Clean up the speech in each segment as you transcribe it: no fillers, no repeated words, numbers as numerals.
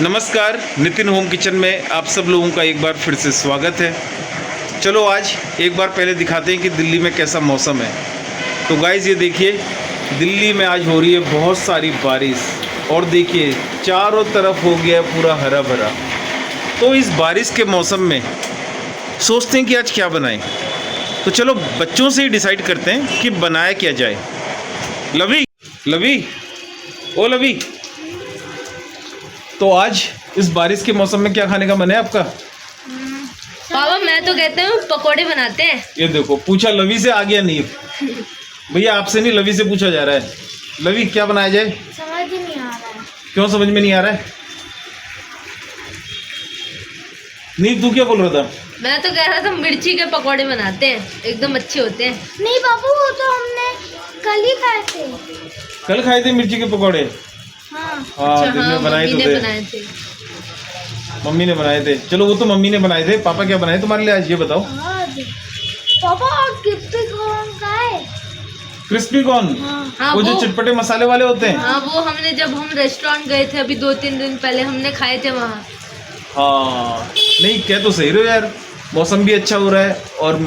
नमस्कार, Nitin home kitchen में आप सब लोगों का एक बार फिर से स्वागत है। चलो आज एक बार पहले दिखाते हैं कि दिल्ली में कैसा मौसम है। तो गाइज़ ये देखिए, दिल्ली में आज हो रही है बहुत सारी बारिश और देखिए चारों तरफ हो गया पूरा हरा भरा। तो इस बारिश के मौसम में सोचते हैं कि आज क्या बनाएं। तो चलो बच्चों से ही डिसाइड करते हैं कि बनाया क्या जाए। लवी लवी ओ लवी, तो आज इस बारिश के मौसम में क्या खाने का मन है आपका? पापा मैं तो कहते हैं पकोड़े बनाते हैं। ये देखो, पूछा लवी से, आ गया नीर। भैया आपसे नहीं, लवी से पूछा जा रहा है। लवी क्या बनाया जाए? समझ नहीं आ रहा है। क्यों समझ में नहीं आ रहा है? नीर तू क्या बोल रहा था? मैं तो कह रहा था मिर्ची के पकोड़े बनाते हैं, एकदम अच्छे होते हैं। नहीं बाबू, वो तो हमने कल ही खाए थे। कल खाए थे मिर्ची के पकौड़े? हाँ हाँ, दिन में बनाए मम्मी तो ने थे। बनाए थे। मम्मी ने बनाए थे। चलो वो तो मम्मी ने बनाए थे, पापा क्या बनाए तुम्हारे लिए आज ये बताओ। पापा क्रिस्पी कॉर्न का है। Crispy corn? हाँ, वो जो चटपटे मसाले वाले होते हैं। हाँ वो हमने जब हम रेस्टोरेंट गए थे अभी 2-3 दिन पहले हमने खाए थे वहाँ। हाँ नहीं, कह तो सही रहे हो यार, मौसम भी अच्छा हो रहा है और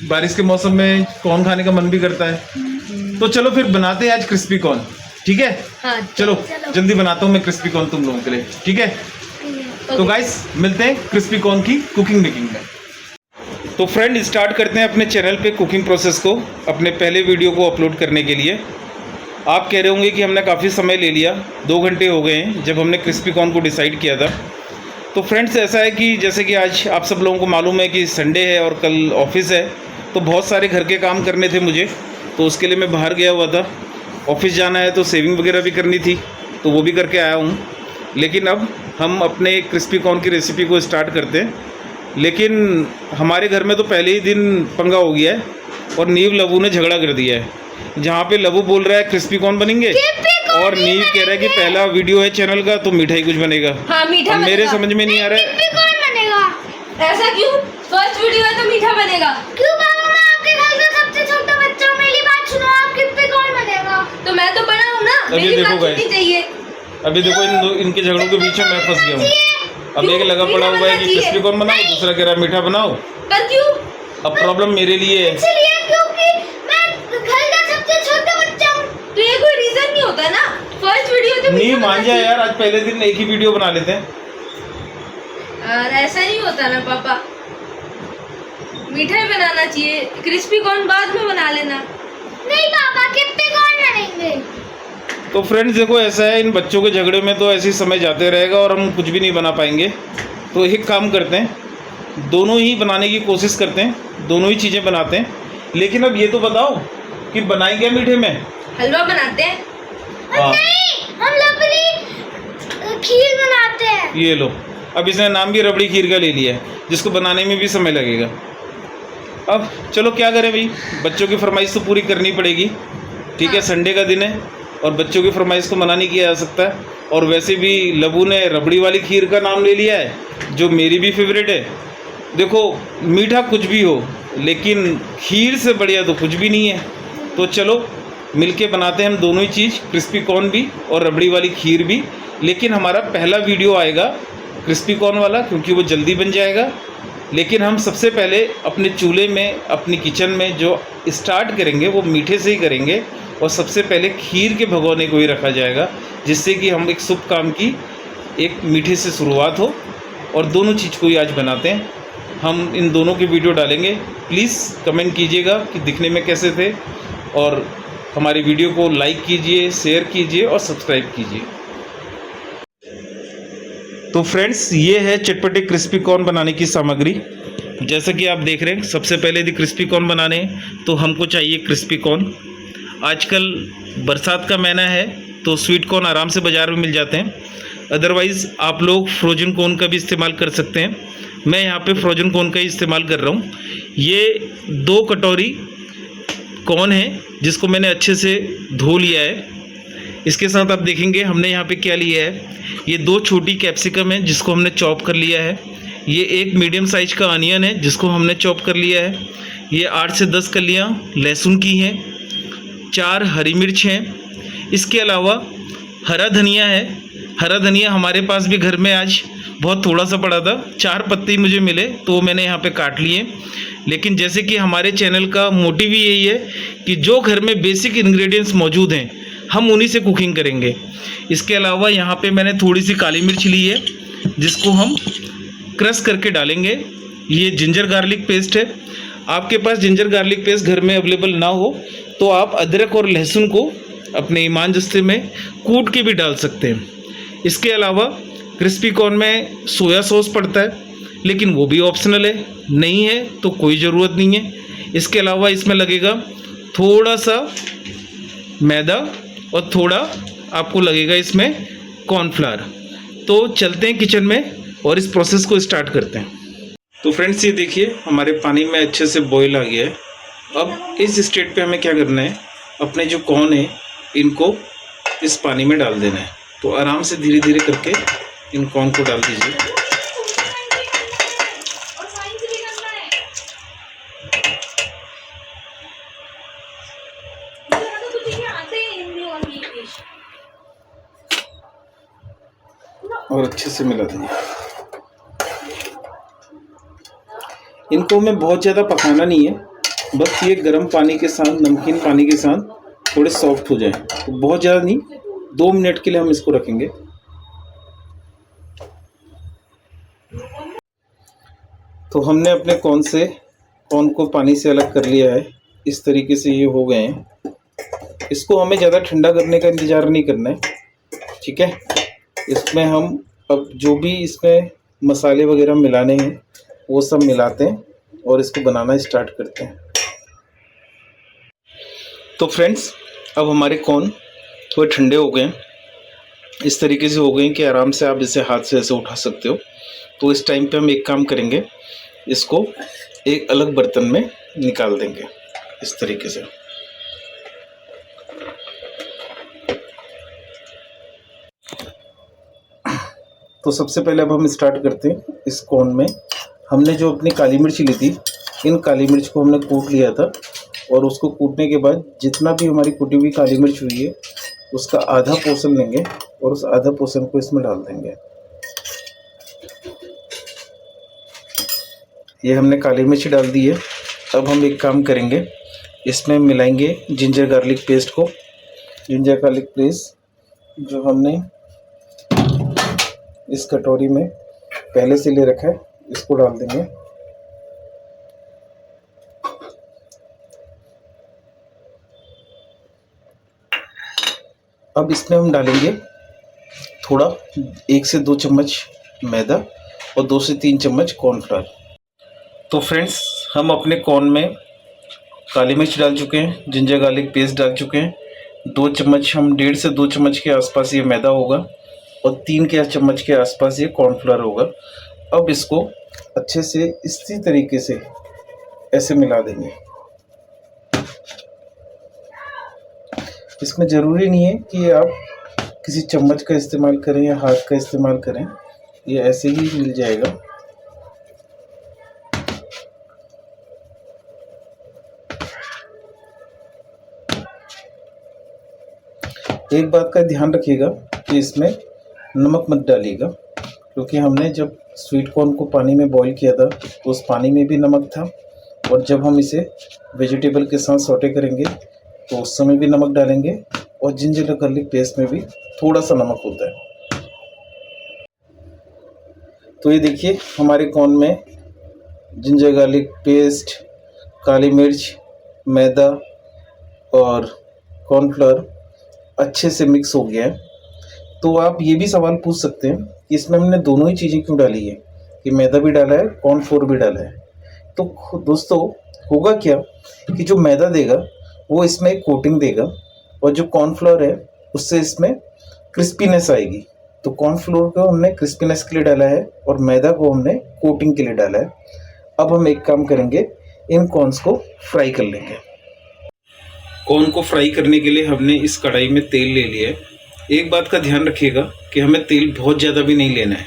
बारिश के मौसम में कॉर्न खाने का मन भी करता है। तो चलो फिर बनाते हैं आज क्रिस्पी कॉर्न, ठीक है? हाँ चलो जल्दी बनाता हूँ मैं क्रिस्पी कॉर्न तुम लोगों के लिए, ठीक है? तो गाइस मिलते हैं क्रिस्पी कॉर्न की कुकिंग मेकिंग में। तो फ्रेंड स्टार्ट करते हैं अपने चैनल पे कुकिंग प्रोसेस को, अपने पहले वीडियो को अपलोड करने के लिए। आप कह रहे होंगे कि हमने काफ़ी समय ले लिया, 2 घंटे हो गए हैं जब हमने क्रिस्पी कॉर्न को डिसाइड किया था। तो फ्रेंड्स ऐसा है कि जैसे कि आज आप सब लोगों को मालूम है कि संडे है और कल ऑफिस है, तो बहुत सारे घर के काम करने थे मुझे, तो उसके लिए मैं बाहर गया हुआ था। ऑफिस जाना है तो सेविंग वगैरह भी करनी थी, तो वो भी करके आया हूँ। लेकिन अब हम अपने क्रिस्पी कॉर्न की रेसिपी को स्टार्ट करते हैं। लेकिन हमारे घर में तो पहले ही दिन पंगा हो गया है और नीव लवू ने झगड़ा कर दिया है। जहाँ पे लवू बोल रहा है क्रिस्पी कॉर्न बनेंगे और नीव कह रहा है कि पहला वीडियो है चैनल का तो मीठा ही कुछ बनेगा। हाँ मीठा अब मेरे बनेगा। समझ में नहीं आ रहा है क्रिस्पी कॉर्न बनेगा। ऐसा क्यों? फर्स्ट वीडियो है तो मीठा बनेगा। क्यों बाबा, मैं आपके घर का सबसे छोटा बच्चा हूँ, मेरी बात सुनो। आप क्रिस्पी कॉर्न बनेगा। तो मैं तो बड़ा हूँ ना, अभी मेरी देखो बात guys, सुननी चाहिए। अभी देखो इनके झगड़ों के बीच में मैं फंस गया हूँ। अब एक लगा पड़ा हुआ है कि क्रिस्पी कॉर्न बनाओ, दूसरा कह रहा है मीठा बनाओ। पर क्यों? अब प्रॉब्लम मेरे लिए है। इसलिए क्योंकि मैं घर का सबसे छोटा बच्चा हूँ। तो ये कोई रीजन नहीं होता ना, फर्स्ट वीडियो तो नहीं मीठा मान बनना जा चाहिए। यार, आज पहले दिन एक ही वीडियो बना लेते हैं। और ऐसा नहीं होता ना पापा, मीठा ही बनाना चाहिए, क्रिस्पी कॉर्न बाद में बना लेना। नहीं पापा, क्रिस्पी कॉर्न बनेंगे। तो फ्रेंड्स देखो ऐसा है, इन बच्चों के झगड़े में तो ऐसे ही समय जाते रहेगा और हम कुछ भी नहीं बना पाएंगे। तो एक काम करते हैं, दोनों ही बनाने की कोशिश करते हैं, दोनों ही चीज़ें बनाते हैं। लेकिन अब ये तो बताओ कि बनाई क्या मीठे में? हलवा बनाते हैं। हाँ नहीं, हम लपड़ी खीर बनाते हैं। ये लो, अब इसने नाम भी रबड़ी खीर का ले लिया है, जिसको बनाने में भी समय लगेगा। अब चलो क्या करें भाई, बच्चों की फरमाइश तो पूरी करनी पड़ेगी, ठीक है? संडे का दिन है और बच्चों की फरमाइश को मना नहीं किया जा सकता है। और वैसे भी लबू ने रबड़ी वाली खीर का नाम ले लिया है, जो मेरी भी फेवरेट है। देखो मीठा कुछ भी हो, लेकिन खीर से बढ़िया तो कुछ भी नहीं है। तो चलो मिलके बनाते हैं हम दोनों ही चीज़, क्रिस्पी कॉर्न भी और रबड़ी वाली खीर भी। लेकिन हमारा पहला वीडियो आएगा क्रिस्पी कॉर्न वाला, क्योंकि वो जल्दी बन जाएगा। लेकिन हम सबसे पहले अपने चूल्हे में, अपनी किचन में जो स्टार्ट करेंगे वो मीठे से ही करेंगे और सबसे पहले खीर के भगोने को ही रखा जाएगा, जिससे कि हम एक शुभ काम की एक मीठे से शुरुआत हो। और दोनों चीज़ को ही आज बनाते हैं हम, इन दोनों के वीडियो डालेंगे। प्लीज़ कमेंट कीजिएगा कि दिखने में कैसे थे और हमारी वीडियो को लाइक कीजिए, शेयर कीजिए और सब्सक्राइब कीजिए। तो फ्रेंड्स ये है चटपटे क्रिस्पी कॉर्न बनाने की सामग्री। जैसा कि आप देख रहे हैं, सबसे पहले यदि क्रिस्पी कॉर्न बनाने हैं तो हमको चाहिए क्रिस्पी कॉर्न। आजकल बरसात का महीना है तो स्वीट कॉर्न आराम से बाज़ार में मिल जाते हैं। अदरवाइज़ आप लोग फ्रोजन कॉर्न का भी इस्तेमाल कर सकते हैं। मैं यहाँ पे फ्रोजन कॉर्न का ही इस्तेमाल कर रहा हूँ। ये 2 कटोरी कॉर्न है जिसको मैंने अच्छे से धो लिया है। इसके साथ आप देखेंगे हमने यहाँ पे क्या लिया है, ये 2 छोटी कैप्सिकम है जिसको हमने चॉप कर लिया है। ये 1 मीडियम साइज का अनियन है जिसको हमने चॉप कर लिया है। ये 8 से 10 कलियाँ लहसुन की हैं। 4 हरी मिर्च हैं। इसके अलावा हरा धनिया है। हरा धनिया हमारे पास भी घर में आज बहुत थोड़ा सा पड़ा था, 4 पत्ते ही मुझे मिले तो मैंने यहाँ पे काट लिए। लेकिन जैसे कि हमारे चैनल का मोटिव ही यही है कि जो घर में बेसिक इंग्रेडिएंट्स मौजूद हैं हम उन्हीं से कुकिंग करेंगे। इसके अलावा यहाँ पे मैंने थोड़ी सी काली मिर्च ली है जिसको हम क्रश करके डालेंगे। ये जिंजर गार्लिक पेस्ट है। आपके पास जिंजर गार्लिक पेस्ट घर में अवेलेबल ना हो तो आप अदरक और लहसुन को अपने ईमान दस्ते में कूट के भी डाल सकते हैं। इसके अलावा क्रिस्पी कॉर्न में सोया सॉस पड़ता है, लेकिन वो भी ऑप्शनल है, नहीं है तो कोई ज़रूरत नहीं है। इसके अलावा इसमें लगेगा थोड़ा सा मैदा और थोड़ा आपको लगेगा इसमें कॉर्नफ्लावर। तो चलते हैं किचन में और इस प्रोसेस को स्टार्ट करते हैं। तो फ्रेंड्स ये देखिए हमारे पानी में अच्छे से बॉईल आ गया है। अब इस स्टेट पे हमें क्या करना है, अपने जो कॉर्न है इनको इस पानी में डाल देना है। तो आराम से धीरे धीरे करके इन कॉर्न को डाल दीजिए। और अच्छे से मिला दीजिए। इनको हमें बहुत ज़्यादा पकाना नहीं है, बस ये गर्म पानी के साथ, नमकीन पानी के साथ थोड़े सॉफ्ट हो जाए। तो बहुत ज़्यादा नहीं, 2 मिनट के लिए हम इसको रखेंगे। तो हमने अपने कॉर्न को पानी से अलग कर लिया है। इस तरीके से ये हो गए हैं। इसको हमें ज़्यादा ठंडा करने का इंतज़ार नहीं करना है, ठीक है। इसमें हम अब जो भी इसमें मसाले वगैरह मिलाने हैं वो सब मिलाते हैं और इसको बनाना स्टार्ट करते हैं। तो फ्रेंड्स अब हमारे कॉर्न थोड़े ठंडे हो गए हैं, इस तरीके से हो गए कि आराम से आप इसे हाथ से ऐसे उठा सकते हो। तो इस टाइम पे हम एक काम करेंगे, इसको एक अलग बर्तन में निकाल देंगे इस तरीके से। तो सबसे पहले अब हम स्टार्ट करते हैं। इस कॉर्न में हमने जो अपनी काली मिर्च ली थी, इन काली मिर्च को हमने कूट लिया था और उसको कूटने के बाद जितना भी हमारी कुटी हुई काली मिर्च हुई है उसका आधा पोर्शन लेंगे और उस आधा पोर्शन को इसमें डाल देंगे। ये हमने काली मिर्च डाल दी है। अब हम एक काम करेंगे, इसमें मिलाएंगे जिंजर गार्लिक पेस्ट को। जिंजर गार्लिक पेस्ट जो हमने इस कटोरी में पहले से ले रखा है इसको डाल देंगे। अब इसमें हम डालेंगे थोड़ा 1 से 2 चम्मच मैदा और 2 से 3 चम्मच कॉर्नफ्लावर। तो फ्रेंड्स हम अपने कॉर्न में काली मिर्च डाल चुके हैं, जिंजर गार्लिक पेस्ट डाल चुके हैं। 2 चम्मच हम 1.5 से 2 चम्मच के आसपास ये मैदा होगा और 3 के चम्मच के आसपास ये कॉर्नफ्लावर होगा। अब इसको अच्छे से इसी तरीके से ऐसे मिला देंगे। इसमें ज़रूरी नहीं है कि आप किसी चम्मच का इस्तेमाल करें या हाथ का इस्तेमाल करें, ये ऐसे ही मिल जाएगा। एक बात का ध्यान रखिएगा कि इसमें नमक मत डालिएगा, क्योंकि हमने जब स्वीट कॉर्न को पानी में बॉईल किया था तो उस पानी में भी नमक था और जब हम इसे वेजिटेबल के साथ सौटे करेंगे तो उस समय भी नमक डालेंगे और जिंजर गार्लिक पेस्ट में भी थोड़ा सा नमक होता है। तो ये देखिए हमारे कॉर्न में जिंजर गार्लिक पेस्ट, काली मिर्च, मैदा और कॉर्नफ्लावर अच्छे से मिक्स हो गया है। तो आप ये भी सवाल पूछ सकते हैं कि इसमें हमने दोनों ही चीज़ें क्यों डाली है, कि मैदा भी डाला है, कॉर्नफ्लोर भी डाला है। तो दोस्तों होगा क्या कि जो मैदा देगा वो इसमें कोटिंग देगा और जो कॉर्नफ्लोर है उससे इसमें क्रिस्पीनेस आएगी। तो कॉर्नफ्लोर को हमने क्रिस्पीनेस के लिए डाला है और मैदा को हमने कोटिंग के लिए डाला है। अब हम एक काम करेंगे, इन कॉर्न्स को फ्राई कर लेंगे। कॉर्न को फ्राई करने के लिए हमने इस कढ़ाई में तेल ले लिया है। एक बात का ध्यान रखिएगा कि हमें तेल बहुत ज़्यादा भी नहीं लेना है,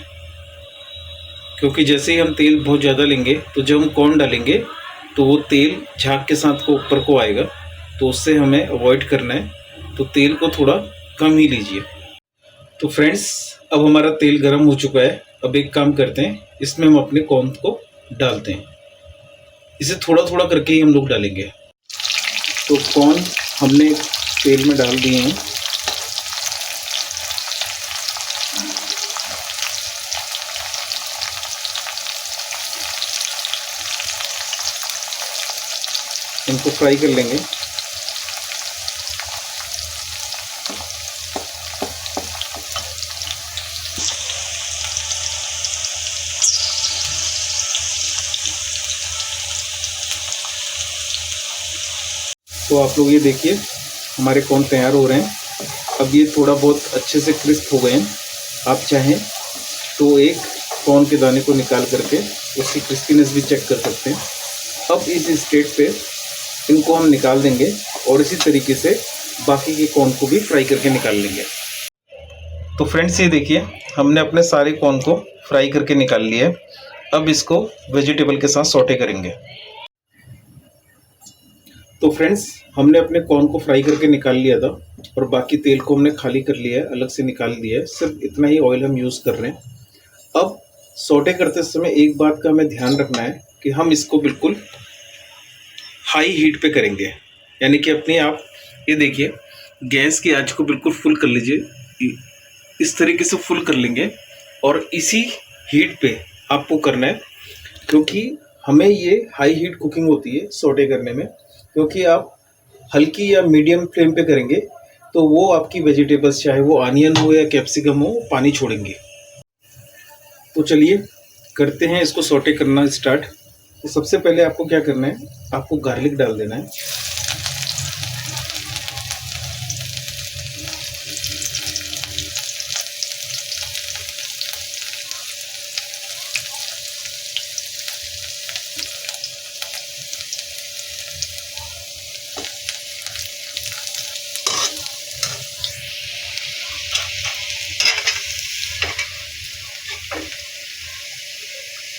क्योंकि जैसे ही हम तेल बहुत ज़्यादा लेंगे तो जब हम कॉर्न डालेंगे तो वो तेल झाग के साथ को ऊपर को आएगा, तो उससे हमें अवॉइड करना है। तो तेल को थोड़ा कम ही लीजिए। तो फ्रेंड्स, अब हमारा तेल गर्म हो चुका है। अब एक काम करते हैं, इसमें हम अपने कॉर्न को डालते हैं। इसे थोड़ा थोड़ा करके ही हम लोग डालेंगे। तो कॉर्न हमने तेल में डाल दिए हैं। इनको फ्राई कर लेंगे। तो आप लोग ये देखिए, हमारे कॉर्न तैयार हो रहे हैं। अब ये थोड़ा बहुत अच्छे से क्रिस्प हो गए हैं। आप चाहें तो एक कॉर्न के दाने को निकाल करके उसकी क्रिस्पीनेस भी चेक कर सकते हैं। अब इस स्टेट पे इनको हम निकाल देंगे और इसी तरीके से बाकी के कॉर्न को भी फ्राई करके निकाल लेंगे। तो फ्रेंड्स, ये देखिए, हमने अपने सारे कॉर्न को फ्राई करके निकाल लिया है। अब इसको वेजिटेबल के साथ सौटे करेंगे। तो फ्रेंड्स, हमने अपने कॉर्न को फ्राई करके निकाल लिया था और बाकी तेल को हमने खाली कर लिया है, अलग से निकाल दिया है। सिर्फ इतना ही ऑयल हम यूज़ कर रहे हैं। अब सौटे करते समय एक बात का हमें ध्यान रखना है कि हम इसको बिल्कुल हाई हीट पे करेंगे, यानी कि अपने आप ये देखिए, गैस की आंच को बिल्कुल फुल कर लीजिए। इस तरीके से फुल कर लेंगे और इसी हीट पे आपको करना है, क्योंकि हमें ये हाई हीट कुकिंग होती है सौटे करने में। क्योंकि आप हल्की या मीडियम फ्लेम पे करेंगे तो वो आपकी वेजिटेबल्स, चाहे वो ऑनियन हो या कैप्सिकम हो, पानी छोड़ेंगे। तो चलिए करते हैं इसको सौटे करना स्टार्ट। तो सबसे पहले आपको क्या करना है, आपको गार्लिक डाल देना है।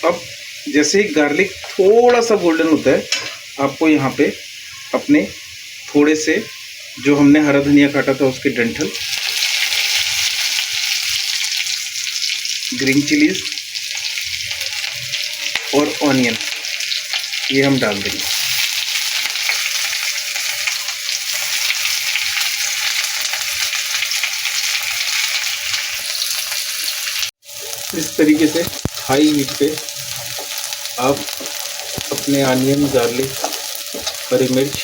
अब जैसे ही गार्लिक थोड़ा सा गोल्डन होता है, आपको यहाँ पे अपने थोड़े से जो हमने हरा धनिया काटा था उसके डंठल, ग्रीन चिलीज और ऑनियन ये हम डाल देंगे। इस तरीके से हाई हीट पे आप अपने ऑनियन, गार्लिक, हरी मिर्च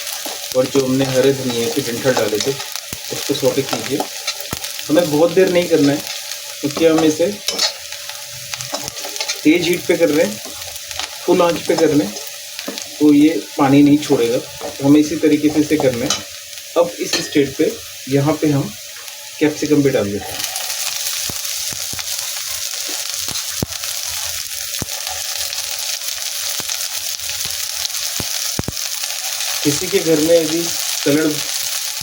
और जो हमने हरे धनिया के डंठल डाले थे उसको सौटे कीजिए। हमें बहुत देर नहीं करना है, क्योंकि हम इसे तेज हीट पे कर रहे हैं, फुल आंच पे कर रहे हैं, तो ये पानी नहीं छोड़ेगा। तो हमें इसी तरीके से इसे करना है। अब इस स्टेज पे यहाँ पे हम कैप्सिकम भी डाल देते हैं। किसी के घर में यदि कलर्ड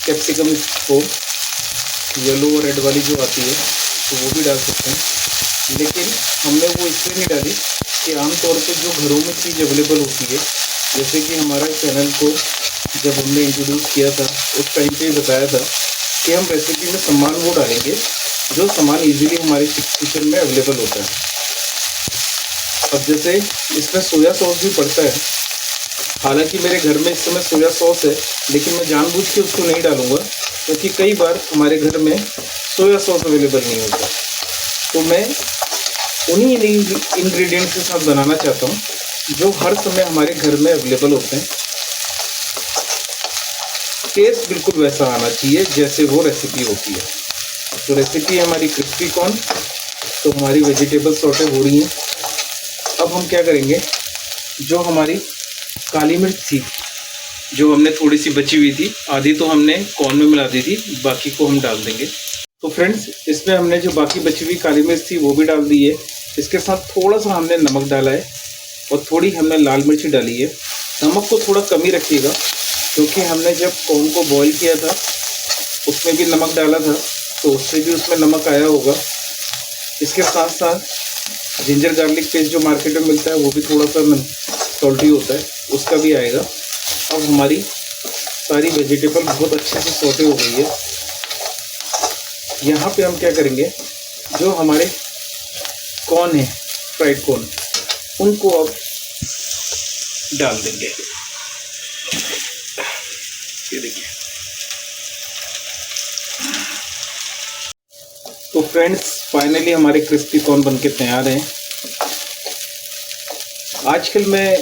कैप्सिकम हो, येलो और रेड वाली जो आती है, तो वो भी डाल सकते हैं। लेकिन हमने वो इसलिए नहीं डाली कि आमतौर पे जो घरों में चीज़ अवेलेबल होती है, जैसे कि हमारा चैनल को जब हमने इंट्रोड्यूस किया था उस टाइम पे बताया था कि हम रेसिपी में सामान वो डालेंगे जो सामान इजीली हमारे किचन में अवेलेबल होता है। अब जैसे इसमें सोया सॉस भी पड़ता है। हालांकि मेरे घर में इस समय सोया सॉस है, लेकिन मैं जानबूझ के उसको नहीं डालूंगा, क्योंकि कई बार हमारे घर में सोया सॉस अवेलेबल नहीं होता। तो मैं उन्हीं इंग्रेडिएंट्स के साथ बनाना चाहता हूँ जो हर समय हमारे घर में अवेलेबल होते हैं। टेस्ट बिल्कुल वैसा आना चाहिए जैसे वो रेसिपी होती है। तो रेसिपी है हमारी क्रिस्पी कॉर्न। तो हमारी वेजिटेबल सौटे हो रही हैं। अब हम क्या करेंगे, जो हमारी काली मिर्च थी, जो हमने थोड़ी सी बची हुई थी, आधी तो हमने कॉर्न में मिला दी थी, बाकी को हम डाल देंगे। तो फ्रेंड्स, इसमें हमने जो बाकी बची हुई काली मिर्च थी वो भी डाल दी है। इसके साथ थोड़ा सा हमने नमक डाला है और थोड़ी हमने लाल मिर्च डाली है। नमक को थोड़ा कम ही रखिएगा, क्योंकि हमने जब कॉर्न को बॉईल किया था उसमें भी नमक डाला था, तो उससे भी उसमें नमक आया होगा। इसके साथ साथ जिंजर गार्लिक पेस्ट जो मार्केट में मिलता है वो भी थोड़ा सा सॉल्टी होता है, उसका भी आएगा। अब हमारी सारी वेजिटेबल बहुत अच्छे से सौटे हो गई है। यहाँ पे हम क्या करेंगे, जो हमारे कॉर्न है, फ्राइड कॉर्न, उनको अब डाल देंगे। ये देखिए। तो फ्रेंड्स, फाइनली हमारे क्रिस्पी कॉर्न बनके तैयार हैं। आजकल मैं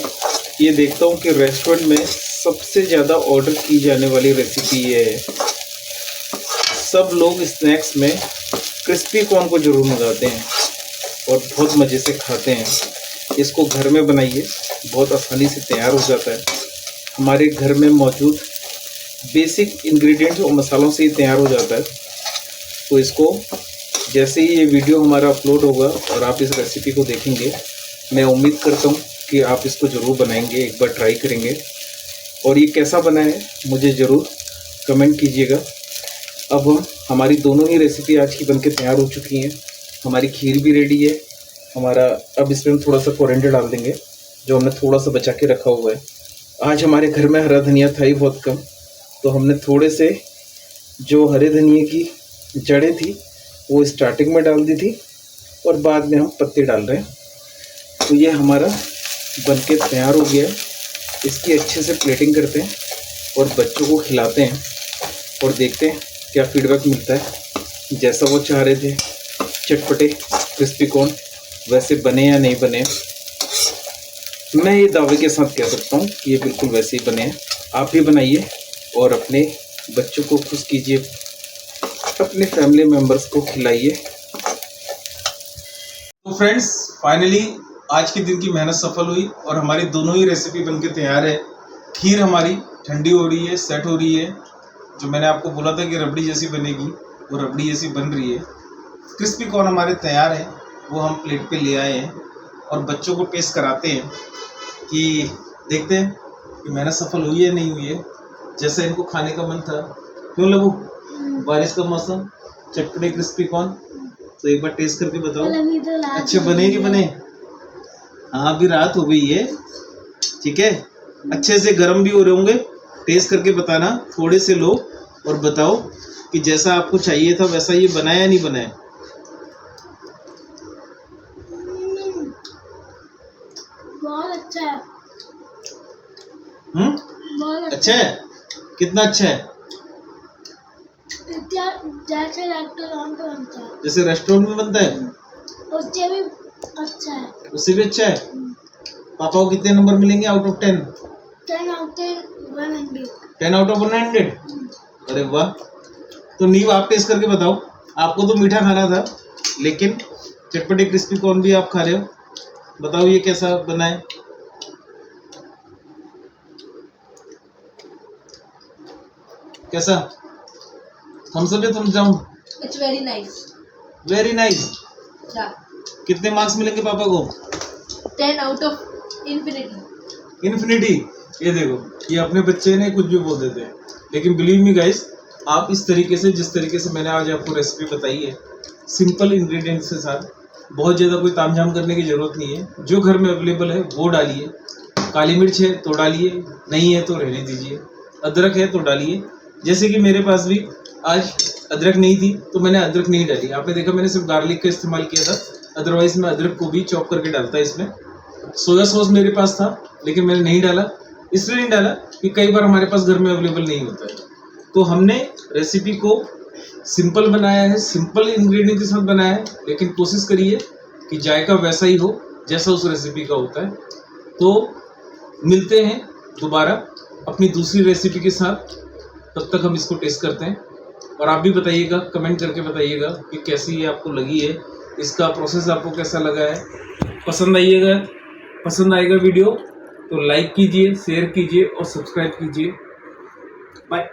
ये देखता हूँ कि रेस्टोरेंट में सबसे ज़्यादा ऑर्डर की जाने वाली रेसिपी ये है। सब लोग स्नैक्स में क्रिस्पी कॉर्न को ज़रूर मंगाते हैं और बहुत मज़े से खाते हैं। इसको घर में बनाइए, बहुत आसानी से तैयार हो जाता है। हमारे घर में मौजूद बेसिक इंग्रेडिएंट्स और मसालों से ही तैयार हो जाता है। तो इसको जैसे ही ये वीडियो हमारा अपलोड होगा और आप इस रेसिपी को देखेंगे, मैं उम्मीद करता हूँ कि आप इसको ज़रूर बनाएंगे, एक बार ट्राई करेंगे और ये कैसा बना है मुझे ज़रूर कमेंट कीजिएगा। अब हमारी दोनों ही रेसिपी आज की बनके तैयार हो चुकी हैं। हमारी खीर भी रेडी है हमारा। अब इसमें हम थोड़ा सा कोरिएंडर डाल देंगे, जो हमने थोड़ा सा बचा के रखा हुआ है। आज हमारे घर में हरा धनिया था ही बहुत कम, तो हमने थोड़े से जो हरे धनिए की जड़ें थी वो स्टार्टिंग में डाल दी थी और बाद में हम पत्ते डाल रहे हैं। तो ये हमारा बनके तैयार हो गया है। इसकी अच्छे से प्लेटिंग करते हैं और बच्चों को खिलाते हैं और देखते हैं क्या फीडबैक मिलता है। जैसा वो चाह रहे थे चटपटे क्रिस्पी कॉर्न, वैसे बने या नहीं बने, मैं ये दावे के साथ कह सकता हूँ कि ये बिल्कुल वैसे ही बने हैं। आप भी बनाइए और अपने बच्चों को खुश कीजिए, अपने फैमिली मेम्बर्स को खिलाइए। तो फ्रेंड्स, फाइनली आज के दिन की मेहनत सफल हुई और हमारी दोनों ही रेसिपी बनके तैयार है। खीर हमारी ठंडी हो रही है, सेट हो रही है। जो मैंने आपको बोला था कि रबड़ी जैसी बनेगी, वो रबड़ी जैसी बन रही है। क्रिस्पी कॉर्न हमारे तैयार है, वो हम प्लेट पे ले आए हैं और बच्चों को टेस्ट कराते हैं कि देखते हैं कि मेहनत सफल हुई है नहीं हुई है। जैसे इनको खाने का मन था। क्यों लगू, बारिश का मौसम, चटपटे क्रिस्पी कॉर्न, तो एक बार टेस्ट करके बताओ अच्छे बने कि बने। हाँ, अभी रात हो गई है, ठीक है, अच्छे से गर्म भी हो रहे होंगे। टेस्ट करके बताना, थोड़े से लो और बताओ कि जैसा आपको चाहिए था वैसा ये बनाया या नहीं बनाया। बहुत अच्छा है। बहुत अच्छा है। कितना अच्छा है? जैसे रेस्टोरेंट पे बनता है, जैसे रेस्टोरेंट में बनता है उससे भी अच्छा है। उससे भी अच्छा है। पापा को कितने नंबर मिलेंगे out of 10? 10 out of 100। 10 out of 100। अरे वाह। तो नीव आप टेस्ट करके बताओ। आपको तो मीठा खाना था, लेकिन चटपटे क्रिस्पी कॉर्न भी आप खा रहे हो। बताओ ये कैसा बना है। कैसा? थम्स अप या thumbs down? It's very nice. Very nice. कितने मार्क्स मिलेंगे पापा को? 10 out of infinity। इन्फिनिटी। ये देखो, ये अपने बच्चे ने कुछ भी बोल देते हैं, लेकिन बिलीव मी गाइस, आप इस तरीके से, जिस तरीके से मैंने आज आपको रेसिपी बताई है, सिंपल इंग्रेडिएंट्स के साथ, बहुत ज़्यादा कोई तामझाम करने की ज़रूरत नहीं है। जो घर में अवेलेबल है वो डालिए। काली मिर्च है तो डालिए, नहीं है तो रहने दीजिए। अदरक है तो डालिए। जैसे कि मेरे पास भी आज अदरक नहीं थी तो मैंने अदरक नहीं डाली। आपने देखा मैंने सिर्फ गार्लिक का इस्तेमाल किया था, अदरवाइज मैं अदरक को भी चॉप करके डालता इसमें। सोया सॉस मेरे पास था लेकिन मैंने नहीं डाला। इसलिए नहीं डाला कि कई बार हमारे पास घर में अवेलेबल नहीं होता है। तो हमने रेसिपी को सिंपल बनाया है, सिंपल इंग्रेडिएंट के साथ बनाया है, लेकिन कोशिश करिए कि जायका वैसा ही हो जैसा उस रेसिपी का होता है। तो मिलते हैं दोबारा अपनी दूसरी रेसिपी के साथ। तब तक हम इसको टेस्ट करते हैं और आप भी बताइएगा, कमेंट करके बताइएगा कि कैसी ये आपको लगी है, इसका प्रोसेस आपको कैसा लगा है। पसंद आएगा वीडियो तो लाइक कीजिए, शेयर कीजिए और सब्सक्राइब कीजिए। बाय।